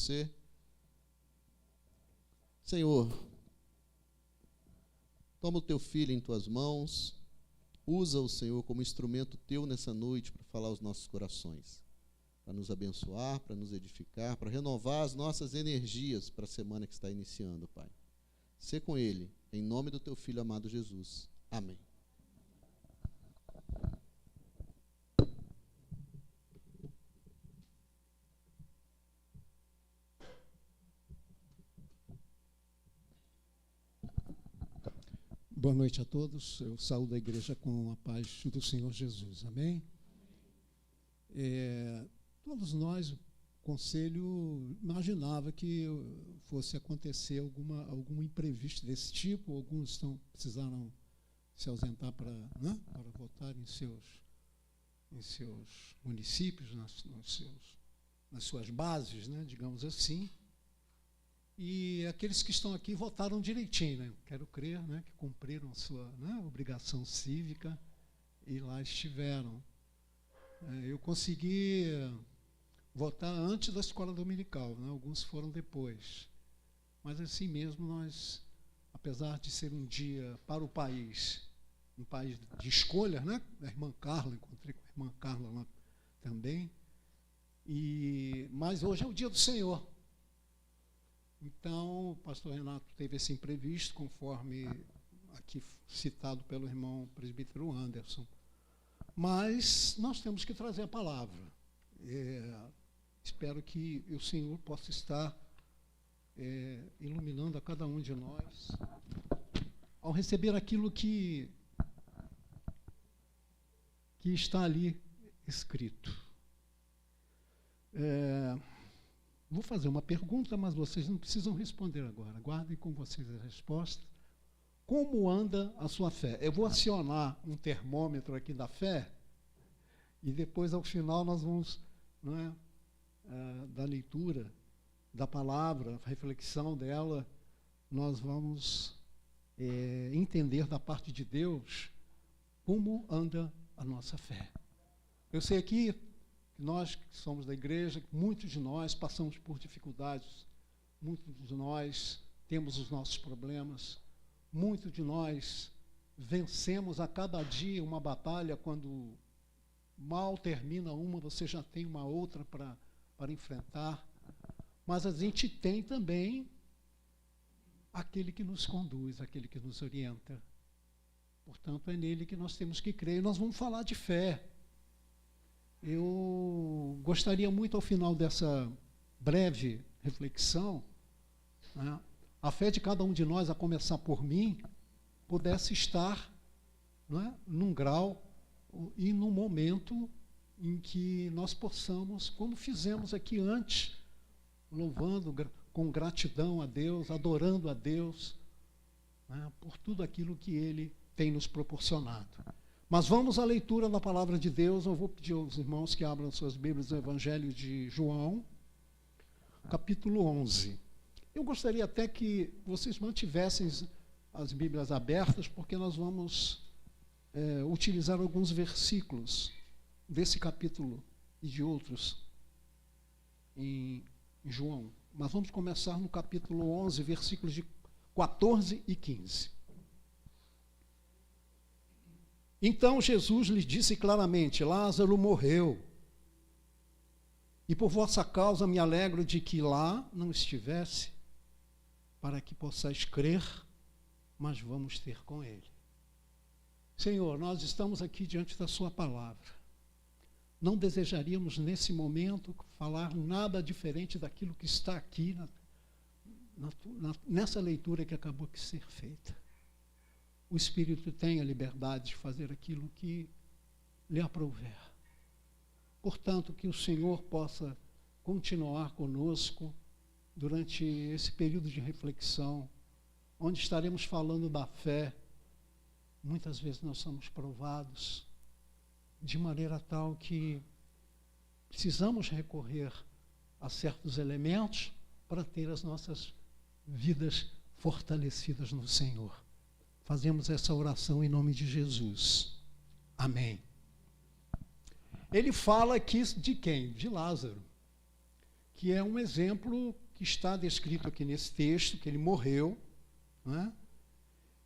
você. Senhor, toma o teu filho em tuas mãos, usa-o, Senhor, como instrumento teu nessa noite para falar aos nossos corações, para nos abençoar, para nos edificar, para renovar as nossas energias para a semana que está iniciando, Pai. Sê com ele, em nome do teu filho amado Jesus. Amém. Boa noite a todos. Eu saúdo a igreja com a paz do Senhor Jesus. Amém? Todos nós, o conselho, imaginava que fosse acontecer algum imprevisto desse tipo. Alguns precisaram se ausentar para votar em seus municípios, nas suas bases, né, digamos assim. E aqueles que estão aqui votaram direitinho, né? Quero crer, né, que cumpriram a sua, né, obrigação cívica e lá estiveram. Eu consegui votar antes da escola dominical, né? Alguns foram depois. Mas assim mesmo nós, apesar de ser um dia para o país, um país de escolha, né? A irmã Carla, encontrei com a irmã Carla lá também. Mas hoje é o dia do Senhor. Então, o pastor Renato teve esse imprevisto, conforme aqui citado pelo irmão presbítero Anderson. Mas nós temos que trazer a palavra. Espero que o Senhor possa estar iluminando a cada um de nós ao receber aquilo que está ali escrito. Vou fazer uma pergunta, mas vocês não precisam responder agora. Guardem com vocês a resposta. Como anda a sua fé? Eu vou acionar um termômetro aqui da fé e depois, ao final, nós vamos, da leitura da palavra, a reflexão dela, nós vamos entender da parte de Deus como anda a nossa fé. Eu sei aqui, nós que somos da igreja, muitos de nós passamos por dificuldades, muitos de nós temos os nossos problemas, muitos de nós vencemos a cada dia uma batalha. Quando mal termina uma, você já tem uma outra para enfrentar. Mas a gente tem também aquele que nos conduz, aquele que nos orienta. Portanto, é nele que nós temos que crer. E nós vamos falar de fé. Eu gostaria muito, ao final dessa breve reflexão, né, a fé de cada um de nós, a começar por mim, pudesse estar, num grau e num momento em que nós possamos, como fizemos aqui antes, louvando com gratidão a Deus, adorando a Deus, por tudo aquilo que Ele tem nos proporcionado. Mas vamos à leitura da palavra de Deus. Eu vou pedir aos irmãos que abram suas Bíblias no Evangelho de João, capítulo 11. Eu gostaria até que vocês mantivessem as Bíblias abertas, porque nós vamos utilizar alguns versículos desse capítulo e de outros em João. Mas vamos começar no capítulo 11, versículos de 14 e 15. Então Jesus lhes disse claramente: Lázaro morreu, e por vossa causa me alegro de que lá não estivesse, para que possais crer, mas vamos ter com ele. Senhor, nós estamos aqui diante da sua palavra. Não desejaríamos nesse momento falar nada diferente daquilo que está aqui nessa leitura que acabou de ser feita. O Espírito tem a liberdade de fazer aquilo que lhe aprouver. Portanto, que o Senhor possa continuar conosco durante esse período de reflexão, onde estaremos falando da fé. Muitas vezes nós somos provados de maneira tal que precisamos recorrer a certos elementos para ter as nossas vidas fortalecidas no Senhor. Fazemos essa oração em nome de Jesus. Amém. Ele fala aqui de quem? De Lázaro, que é um exemplo que está descrito aqui nesse texto, que ele morreu, né?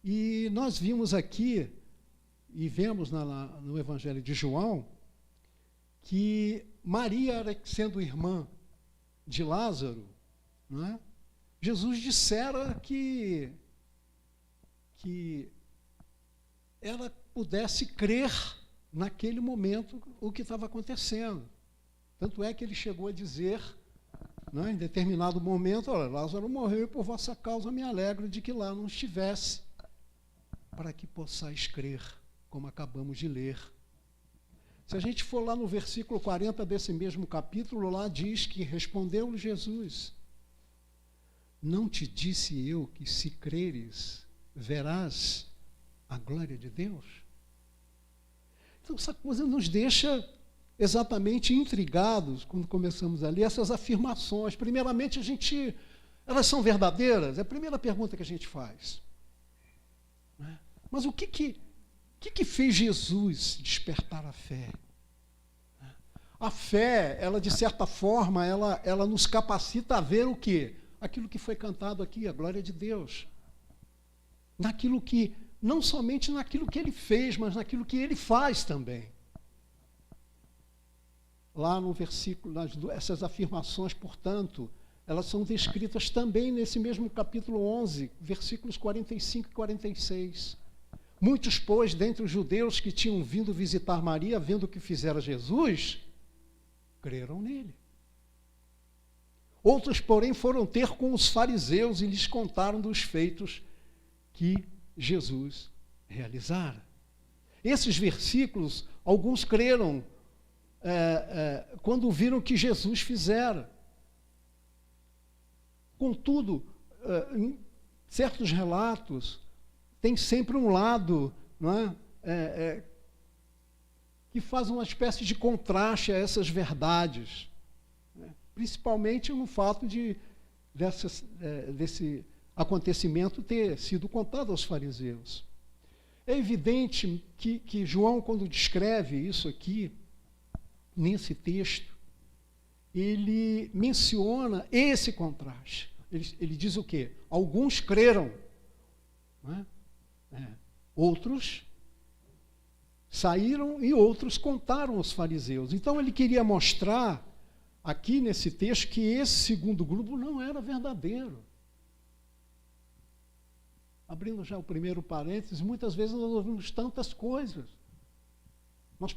E nós vimos aqui, e vemos no Evangelho de João, que Maria, sendo irmã de Lázaro, né? Jesus dissera que ela pudesse crer naquele momento o que estava acontecendo. Tanto é que ele chegou a dizer, né, em determinado momento, olha, Lázaro morreu e por vossa causa me alegro de que lá não estivesse, para que possais crer, como acabamos de ler. Se a gente for lá no versículo 40 desse mesmo capítulo, lá diz que respondeu-lhe Jesus: não te disse eu que se creres, verás a glória de Deus? Então essa coisa nos deixa exatamente intrigados quando começamos a ler essas afirmações. Primeiramente, elas são verdadeiras? É a primeira pergunta que a gente faz. Né? Mas o que fez Jesus despertar a fé? A fé, ela de certa forma, ela nos capacita a ver o quê? Aquilo que foi cantado aqui, a glória de Deus. Naquilo que, não somente naquilo que ele fez, mas naquilo que ele faz também. Lá no versículo, essas afirmações, portanto, elas são descritas também nesse mesmo capítulo 11, versículos 45 e 46. Muitos, pois, dentre os judeus que tinham vindo visitar Maria, vendo o que fizera Jesus, creram nele. Outros, porém, foram ter com os fariseus e lhes contaram dos feitos que Jesus realizara. Esses versículos, alguns creram quando viram o que Jesus fizera. Contudo, em certos relatos, tem sempre um lado, não é? Que faz uma espécie de contraste a essas verdades, né? Principalmente no fato desse acontecimento ter sido contado aos fariseus. É evidente que João, quando descreve isso aqui, nesse texto, ele menciona esse contraste. Ele diz o quê? Alguns creram, né? Outros saíram e outros contaram aos fariseus. Então ele queria mostrar aqui nesse texto que esse segundo grupo não era verdadeiro. Abrindo já o primeiro parênteses, muitas vezes nós ouvimos tantas coisas. Nós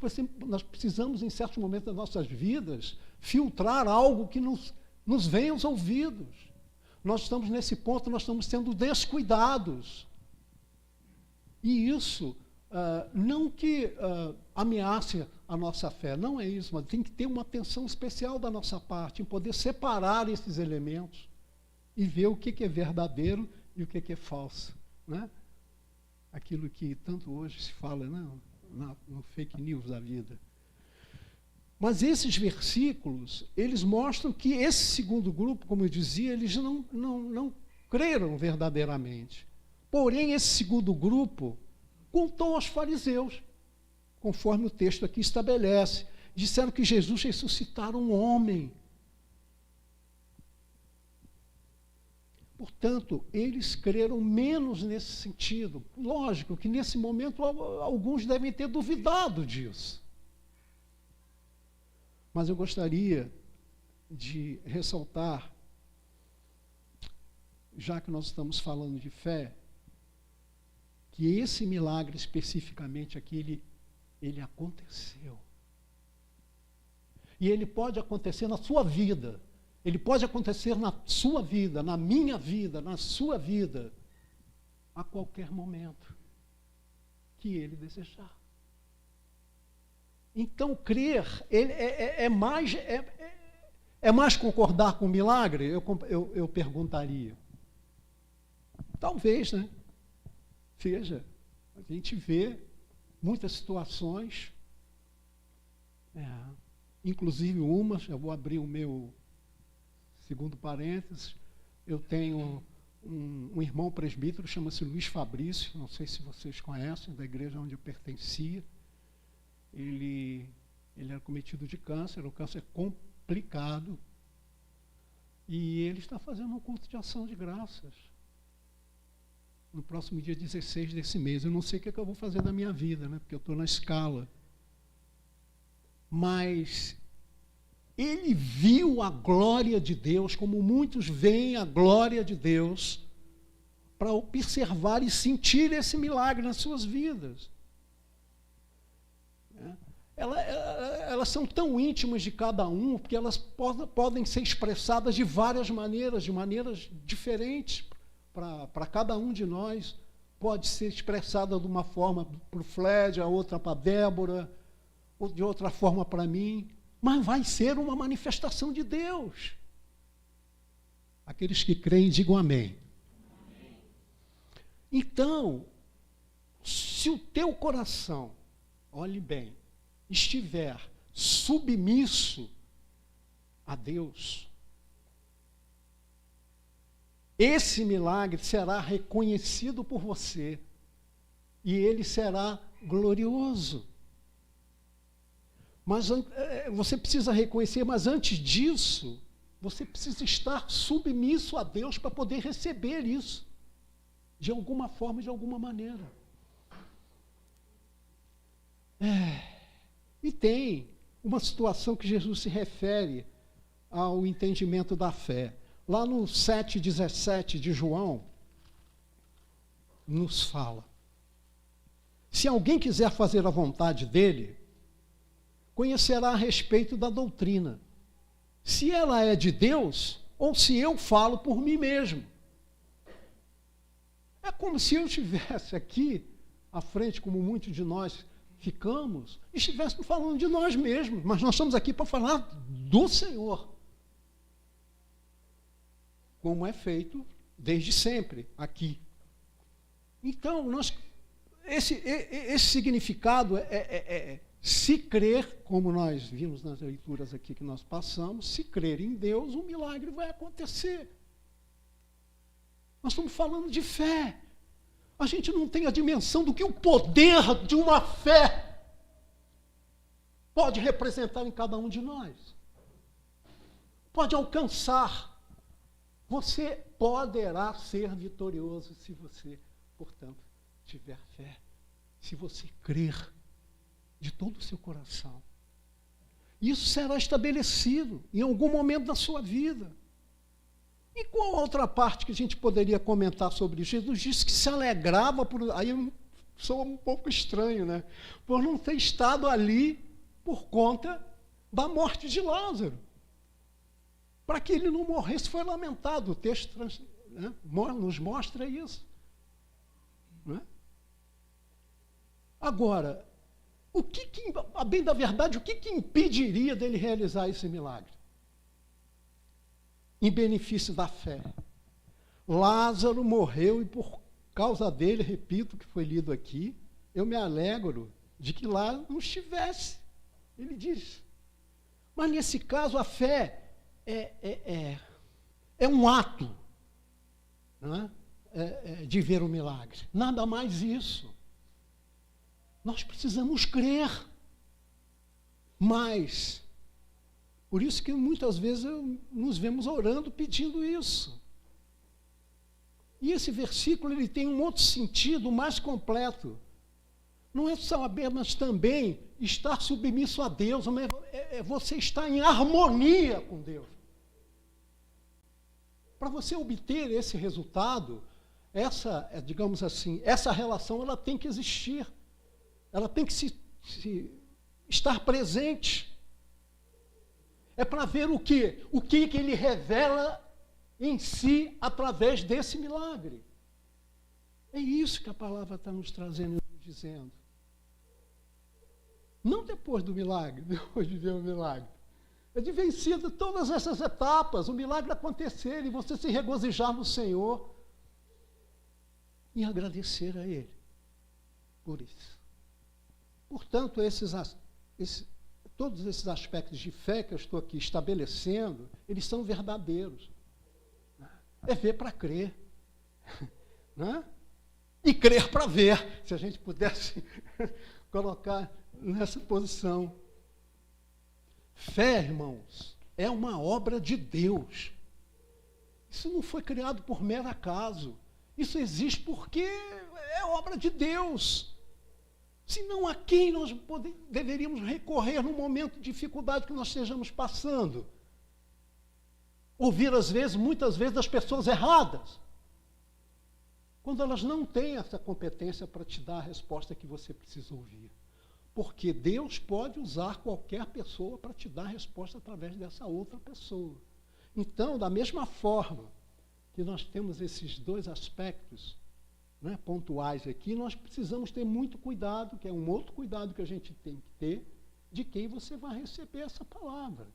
precisamos, em certos momentos das nossas vidas, filtrar algo que nos venha aos ouvidos. Nós estamos nesse ponto, nós estamos sendo descuidados. E isso, não que ameace a nossa fé, não é isso, mas tem que ter uma atenção especial da nossa parte, em poder separar esses elementos e ver o que é verdadeiro e o que é falso. Né? Aquilo que tanto hoje se fala, não, no fake news da vida. Mas esses versículos, eles mostram que esse segundo grupo, como eu dizia, eles não creram verdadeiramente. Porém, esse segundo grupo contou aos fariseus, conforme o texto aqui estabelece. Disseram que Jesus ressuscitara um homem. Portanto, eles creram menos nesse sentido. Lógico que nesse momento alguns devem ter duvidado disso. Mas eu gostaria de ressaltar, já que nós estamos falando de fé, que esse milagre especificamente aqui, ele aconteceu. E ele pode acontecer na sua vida. Ele pode acontecer na sua vida, na minha vida, na sua vida, a qualquer momento que ele desejar. Então, crer é mais concordar com o milagre? Eu perguntaria. Talvez, né? Veja, a gente vê muitas situações, inclusive umas, eu vou abrir o meu segundo parênteses, eu tenho um irmão presbítero, chama-se Luiz Fabrício, não sei se vocês conhecem, da igreja onde eu pertencia. Ele era cometido de câncer, um câncer complicado, E ele está fazendo um culto de ação de graças. No próximo dia 16 desse mês. Eu não sei o que é que eu vou fazer da minha vida, né? Porque eu estou na escala. Mas ele viu a glória de Deus, como muitos veem a glória de Deus, para observar e sentir esse milagre nas suas vidas. Elas são tão íntimas de cada um, porque elas podem ser expressadas de várias maneiras, de maneiras diferentes para cada um de nós. Pode ser expressada de uma forma para o Fled, a outra para a Débora, ou de outra forma para mim, mas vai ser uma manifestação de Deus. Aqueles que creem, digam amém. Então, se o teu coração, olhe bem, estiver submisso a Deus, esse milagre será reconhecido por você e ele será glorioso. Mas você precisa reconhecer, mas antes disso, você precisa estar submisso a Deus para poder receber isso, de alguma forma, de alguma maneira. E tem uma situação que Jesus se refere ao entendimento da fé. Lá no 7,17 de João, nos fala: se alguém quiser fazer a vontade dele, conhecerá a respeito da doutrina, se ela é de Deus ou se eu falo por mim mesmo. É como se eu estivesse aqui à frente, como muitos de nós ficamos, e estivéssemos falando de nós mesmos, mas nós estamos aqui para falar do Senhor, como é feito desde sempre aqui. Então, esse significado se crer, como nós vimos nas leituras aqui que nós passamos, se crer em Deus, um milagre vai acontecer. Nós estamos falando de fé. A gente não tem a dimensão do que o poder de uma fé pode representar em cada um de nós. Pode alcançar. Você poderá ser vitorioso se você, portanto, tiver fé. Se você crer de todo o seu coração. Isso será estabelecido em algum momento da sua vida. E qual outra parte que a gente poderia comentar sobre isso? Jesus disse que se alegrava por... Aí sou um pouco estranho, né? Por não ter estado ali por conta da morte de Lázaro. Para que ele não morresse, foi lamentado. O texto nos mostra isso. Né? Agora, a bem da verdade, o que impediria dele realizar esse milagre? Em benefício da fé. Lázaro morreu e por causa dele, repito o que foi lido aqui, eu me alegro de que lá não estivesse. Ele diz. Mas nesse caso a fé é um ato, não é? De ver o milagre. Nada mais isso. Nós precisamos crer. Mas, por isso que muitas vezes nos vemos orando, pedindo isso. E esse versículo ele tem um outro sentido mais completo. Não é só apenas também estar submisso a Deus, mas é você estar em harmonia com Deus. Para você obter esse resultado, digamos assim, essa relação ela tem que existir. Ela tem que estar presente. É para ver o quê? O que ele revela em si através desse milagre. É isso que a palavra está nos trazendo e nos dizendo. Não depois do milagre, depois de ver o milagre. É de vencido todas essas etapas, o milagre acontecer e você se regozijar no Senhor e agradecer a Ele por isso. Portanto, todos esses aspectos de fé que eu estou aqui estabelecendo, eles são verdadeiros. É ver para crer. Né? E crer para ver, se a gente pudesse colocar nessa posição. Fé, irmãos, é uma obra de Deus. Isso não foi criado por mero acaso. Isso existe porque é obra de Deus. Senão, a quem nós deveríamos recorrer no momento de dificuldade que nós estejamos passando? Ouvir, muitas vezes, das pessoas erradas, quando elas não têm essa competência para te dar a resposta que você precisa ouvir. Porque Deus pode usar qualquer pessoa para te dar a resposta através dessa outra pessoa. Então, da mesma forma que nós temos esses dois aspectos, né, pontuais aqui, nós precisamos ter muito cuidado, que é um outro cuidado que a gente tem que ter, de quem você vai receber essa palavra.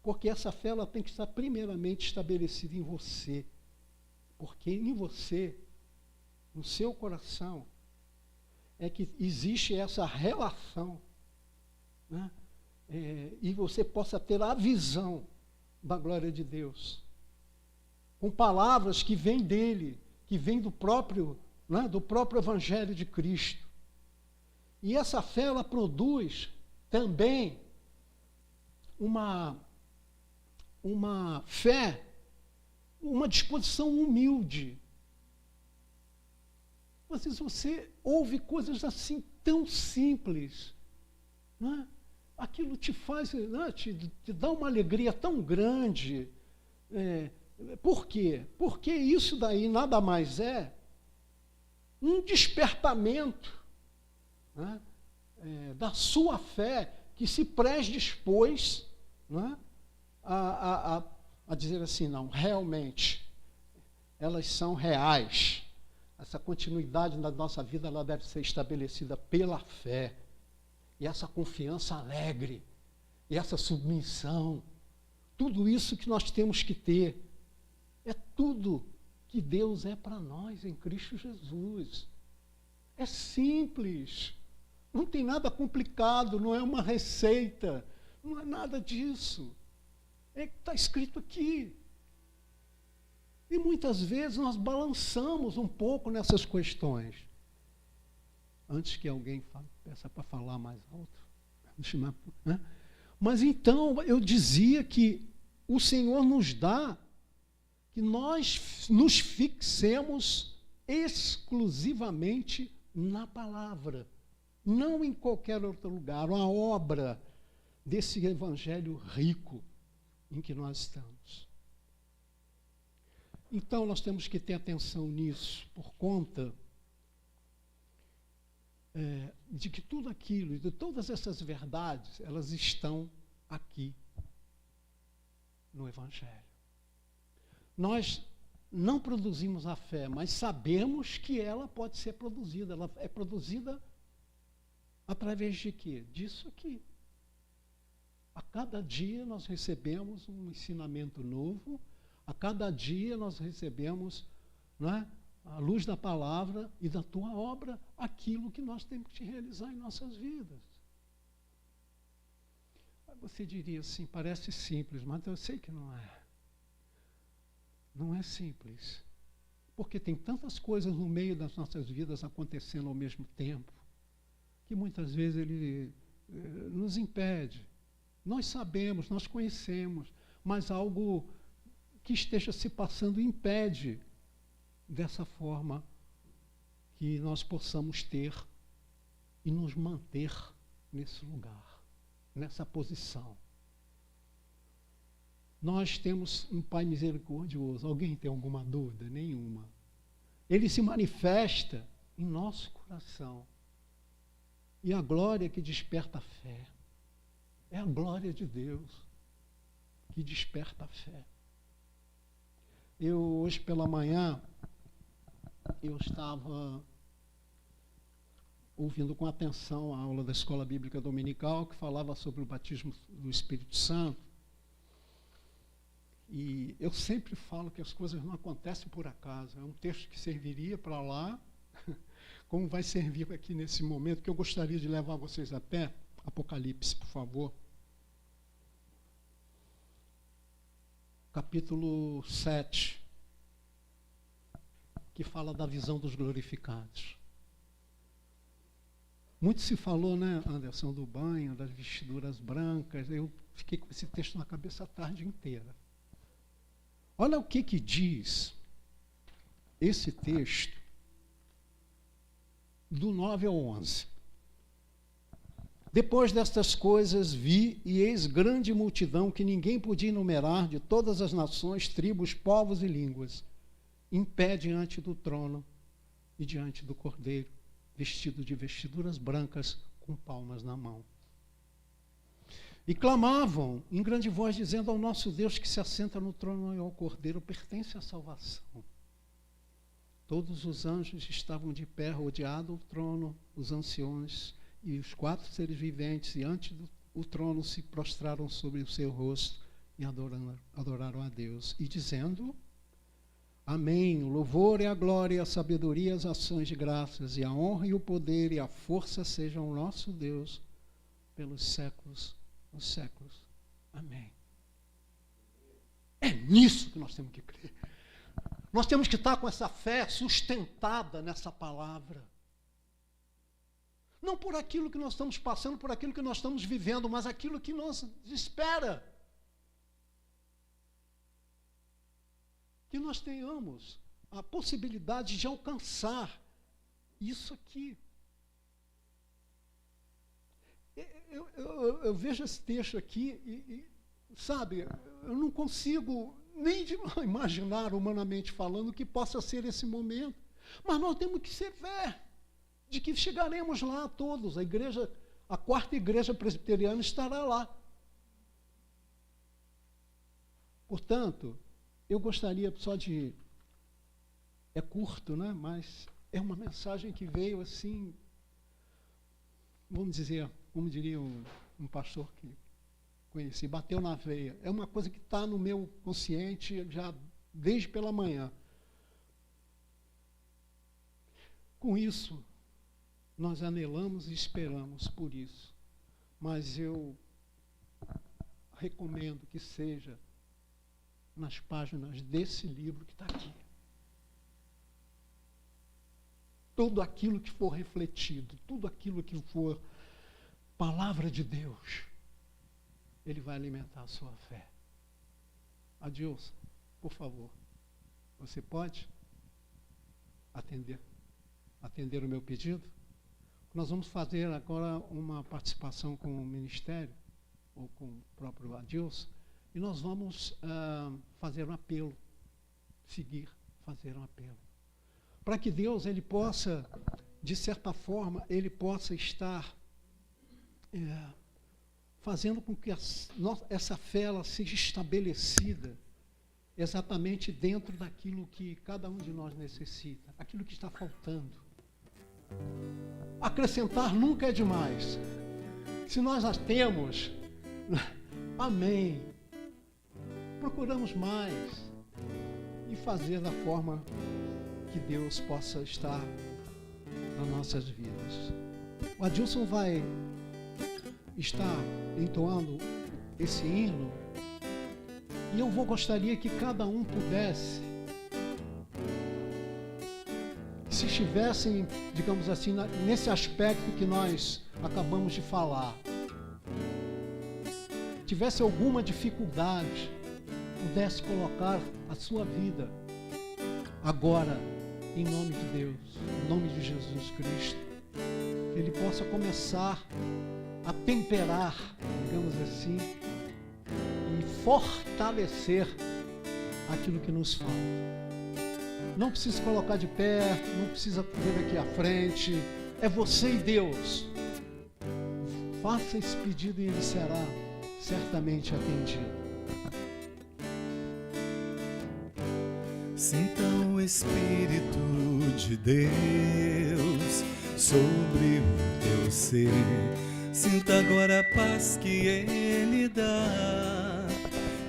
Porque essa fé ela tem que estar primeiramente estabelecida em você. Porque em você, no seu coração, é que existe essa relação, né? E você possa ter a visão da glória de Deus, com palavras que vêm dele, que vêm do próprio, né, do próprio Evangelho de Cristo. E essa fé, ela produz também uma fé, uma disposição humilde. Às vezes você ouve coisas assim tão simples, né? Aquilo te faz, né, te dá uma alegria tão grande. Por quê? Porque isso daí nada mais é um despertamento, né, da sua fé, que se predispôs, né, a dizer assim, não, realmente, elas são reais. Essa continuidade na nossa vida ela deve ser estabelecida pela fé. E essa confiança alegre, e essa submissão, tudo isso que nós temos que ter, é tudo que Deus é para nós em Cristo Jesus. É simples, não tem nada complicado, não é uma receita, não é nada disso. Está escrito aqui. E muitas vezes nós balançamos um pouco nessas questões. Antes que alguém peça para falar mais alto. Né? Mas então, eu dizia que o Senhor nos dá que nós nos fixemos exclusivamente na palavra, não em qualquer outro lugar, a obra desse evangelho rico em que nós estamos. Então, nós temos que ter atenção nisso, por conta de que tudo aquilo, de todas essas verdades, elas estão aqui no Evangelho. Nós não produzimos a fé, mas sabemos que ela pode ser produzida. Ela é produzida através de quê? Disso aqui. A cada dia nós recebemos um ensinamento novo, a cada dia nós recebemos, né, à luz da palavra e da tua obra, aquilo que nós temos que realizar em nossas vidas. Você diria assim, parece simples, mas eu sei que não é. Não é simples. Porque tem tantas coisas no meio das nossas vidas acontecendo ao mesmo tempo, que muitas vezes ele nos impede. Nós sabemos, nós conhecemos, mas algo que esteja se passando impede dessa forma que nós possamos ter e nos manter nesse lugar, nessa posição. Nós temos um Pai misericordioso. Alguém tem alguma dúvida? Nenhuma. Ele se manifesta em nosso coração. E a glória que desperta a fé é a glória de Deus que desperta a fé. Hoje pela manhã, eu estava ouvindo com atenção a aula da Escola Bíblica Dominical, que falava sobre o batismo do Espírito Santo. E eu sempre falo que as coisas não acontecem por acaso. É um texto que serviria para lá, como vai servir aqui nesse momento, que eu gostaria de levar vocês a pé. Apocalipse, por favor. Capítulo 7, que fala da visão dos glorificados. Muito se falou, né, Anderson, do banho, das vestiduras brancas. Eu fiquei com esse texto na cabeça a tarde inteira. Olha o que diz esse texto, do 9 ao 11. Depois destas coisas vi, e eis grande multidão que ninguém podia enumerar, de todas as nações, tribos, povos e línguas, em pé diante do trono e diante do Cordeiro, vestido de vestiduras brancas, com palmas na mão. E clamavam em grande voz, dizendo: ao nosso Deus que se assenta no trono e ao Cordeiro pertence a salvação. Todos os anjos estavam de pé, rodeados do trono, os anciões e os 4 seres viventes, e ante do trono se prostraram sobre o seu rosto e adoraram a Deus, e dizendo: amém, o louvor e a glória e a sabedoria, as ações de graças, e a honra e o poder e a força sejam o nosso Deus pelos séculos dos séculos. Amém. É nisso que nós temos que crer. Nós temos que estar com essa fé sustentada nessa palavra. Não por aquilo que nós estamos passando, por aquilo que nós estamos vivendo, mas aquilo que nos espera. Que nós tenhamos a possibilidade de alcançar isso aqui. Eu vejo esse texto aqui e, sabe, eu não consigo nem imaginar, humanamente falando, que possa ser esse momento. Mas nós temos que ser fé de que chegaremos lá todos. A igreja, a 4ª igreja presbiteriana estará lá. Portanto, eu gostaria só de... É curto, né? Mas é uma mensagem que veio assim, vamos dizer, como diria um pastor que conheci, bateu na veia. É uma coisa que está no meu consciente já desde pela manhã. Com isso, nós anelamos e esperamos por isso. Mas eu recomendo que seja nas páginas desse livro que está aqui. Tudo aquilo que for refletido, tudo aquilo que for palavra de Deus, ele vai alimentar a sua fé. Adilson, por favor, você pode atender o meu pedido? Nós vamos fazer agora uma participação com o ministério, ou com o próprio Adilson, e nós vamos fazer um apelo, fazer um apelo. Para que Deus, ele possa, de certa forma, ele possa estar fazendo com que essa fé ela seja estabelecida exatamente dentro daquilo que cada um de nós necessita, aquilo que está faltando. Acrescentar nunca é demais. Se nós as temos, amém. Procuramos mais e fazer da forma que Deus possa estar nas nossas vidas. O Adilson vai estar entoando esse hino e eu gostaria que cada um pudesse, se estivessem, digamos assim, nesse aspecto que nós acabamos de falar, tivesse alguma dificuldade, pudesse colocar a sua vida agora em nome de Deus, em nome de Jesus Cristo, que ele possa começar a temperar, digamos assim, e fortalecer aquilo que nos falta. Não precisa colocar de pé, não precisa vir aqui à frente, é você e Deus. Faça esse pedido e ele será certamente atendido. Sinta o Espírito de Deus sobre o teu ser. Sinta agora a paz que Ele dá.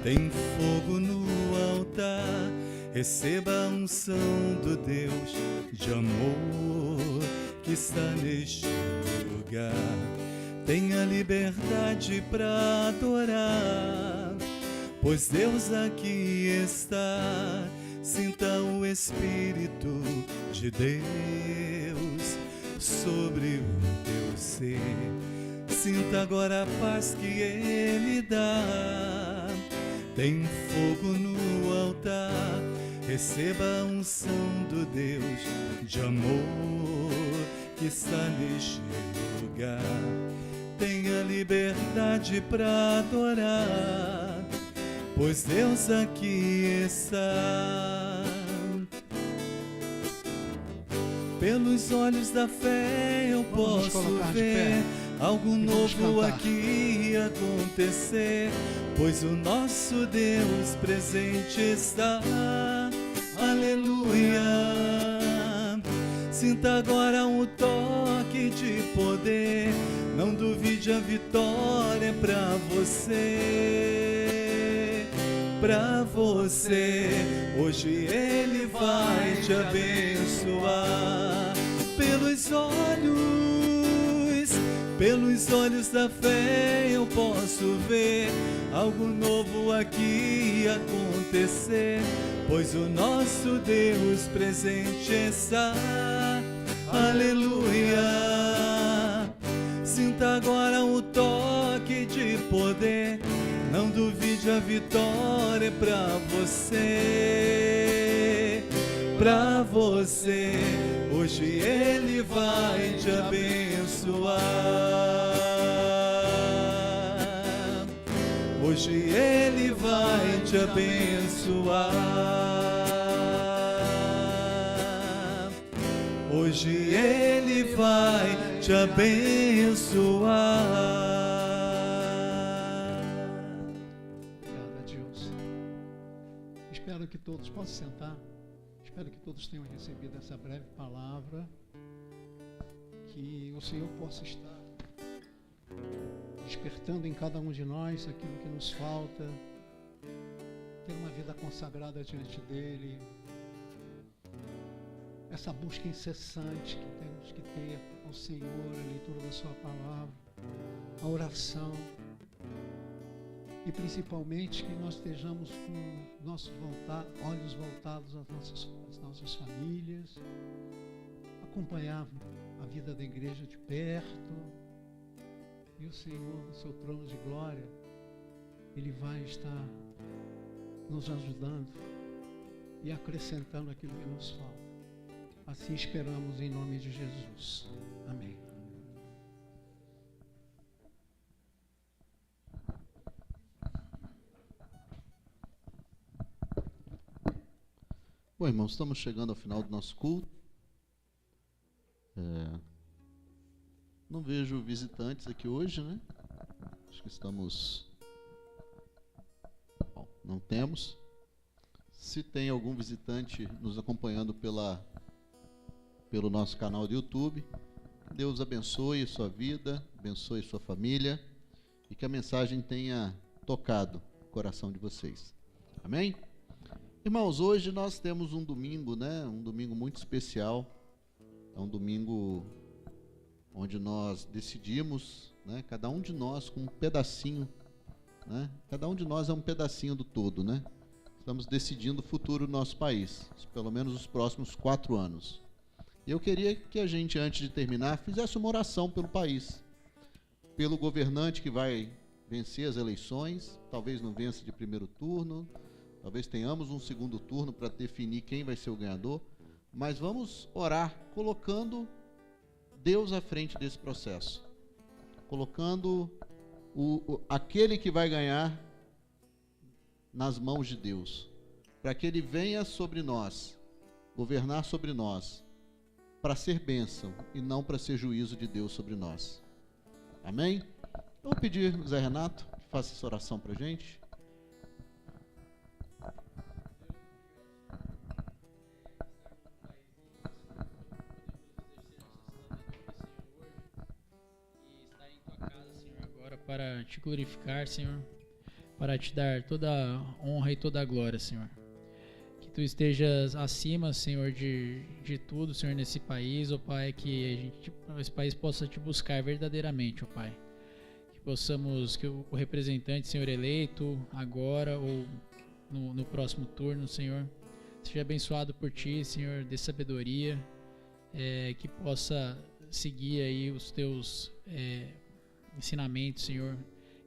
Tem fogo no altar. Receba a unção do Deus de amor que está neste lugar. Tenha liberdade para adorar, pois Deus aqui está. Sinta o Espírito de Deus sobre o teu ser. Sinta agora a paz que Ele dá. Tem fogo no altar, receba a unção do Deus de amor que está neste lugar. Tenha liberdade para adorar, pois Deus aqui está. Pelos olhos da fé eu posso ver algo novo aqui acontecer, pois o nosso Deus presente está. Aleluia. Sinta agora um toque de poder, não duvide, a vitória é pra você. Pra você, hoje Ele vai te abençoar. Pelos olhos da fé eu posso ver algo novo aqui acontecer, pois o nosso Deus presente está. Aleluia. Sinta agora o toque de poder, não duvide, a vitória é pra você. Pra você, hoje Ele vai te abençoar. Hoje Ele vai te abençoar. Hoje Ele vai te abençoar. Obrigado a Deus. Espero que todos possam sentar. Espero que todos tenham recebido essa breve palavra, que o Senhor possa estar despertando em cada um de nós aquilo que nos falta, ter uma vida consagrada diante dEle, essa busca incessante que temos que ter ao Senhor, a leitura da Sua palavra, a oração, e principalmente que nós estejamos com nossos olhos voltados às nossas famílias, acompanhar a vida da igreja de perto, e o Senhor, no seu trono de glória, Ele vai estar nos ajudando e acrescentando aquilo que nos falta. Assim esperamos em nome de Jesus. Amém. Bom, irmãos, estamos chegando ao final do nosso culto. Não vejo visitantes aqui hoje, né? Acho que estamos... Bom, não temos. Se tem algum visitante nos acompanhando pelo nosso canal do YouTube, Deus abençoe a sua vida, abençoe a sua família e que a mensagem tenha tocado o coração de vocês. Amém? Irmãos, hoje nós temos um domingo, né? Um domingo muito especial. É um domingo onde nós decidimos, né? Cada um de nós com um pedacinho, né? Cada um de nós é um pedacinho do todo, né? Estamos decidindo o futuro do nosso país, pelo menos os próximos 4 anos. E eu queria que a gente, antes de terminar, fizesse uma oração pelo país, pelo governante que vai vencer as eleições, talvez não vença de primeiro turno, talvez tenhamos um segundo turno para definir quem vai ser o ganhador, mas vamos orar colocando Deus à frente desse processo, colocando aquele que vai ganhar nas mãos de Deus, para que Ele venha sobre nós, governar sobre nós, para ser bênção e não para ser juízo de Deus sobre nós. Amém? Eu vou pedir ao Zé Renato que faça essa oração para a gente. Para te glorificar, Senhor, para te dar toda a honra e toda a glória, Senhor. Que Tu estejas acima, Senhor, de tudo, Senhor, nesse país, ó Pai, que esse país possa Te buscar verdadeiramente, ó Pai. Que o representante, Senhor, eleito agora ou no próximo turno, Senhor, seja abençoado por Ti, Senhor, dê sabedoria, que possa seguir aí os Teus ensinamentos, Senhor,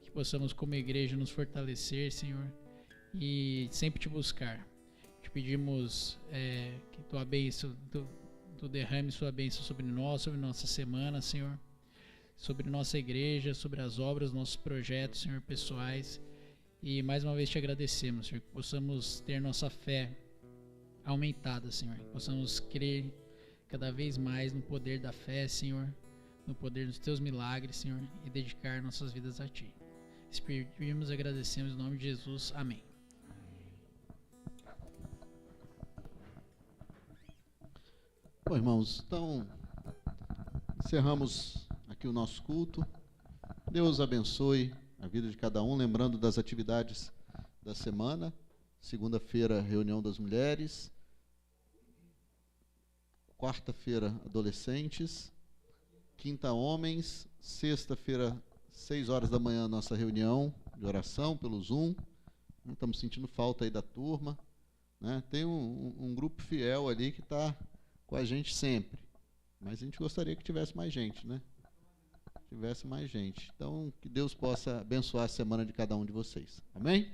que possamos como igreja nos fortalecer, Senhor, e sempre te buscar. Te pedimos que tua bênção, tu derrame sua bênção sobre nós, sobre nossa semana, Senhor, sobre nossa igreja, sobre as obras, nossos projetos, Senhor, pessoais. E mais uma vez te agradecemos, Senhor, que possamos ter nossa fé aumentada, Senhor, que possamos crer cada vez mais no poder da fé, Senhor, no poder dos teus milagres, Senhor, e dedicar nossas vidas a ti. Pedimos e agradecemos em nome de Jesus. Amém. Bom, irmãos, então encerramos aqui o nosso culto. Deus abençoe a vida de cada um, lembrando das atividades da semana. Segunda-feira, reunião das mulheres. Quarta-feira, adolescentes. Quinta, homens. Sexta-feira, 6 horas da manhã, nossa reunião de oração pelo Zoom. Estamos sentindo falta aí da turma, né? Tem um grupo fiel ali que está com a gente sempre, mas a gente gostaria que tivesse mais gente, né? Tivesse mais gente. Então, que Deus possa abençoar a semana de cada um de vocês. Amém?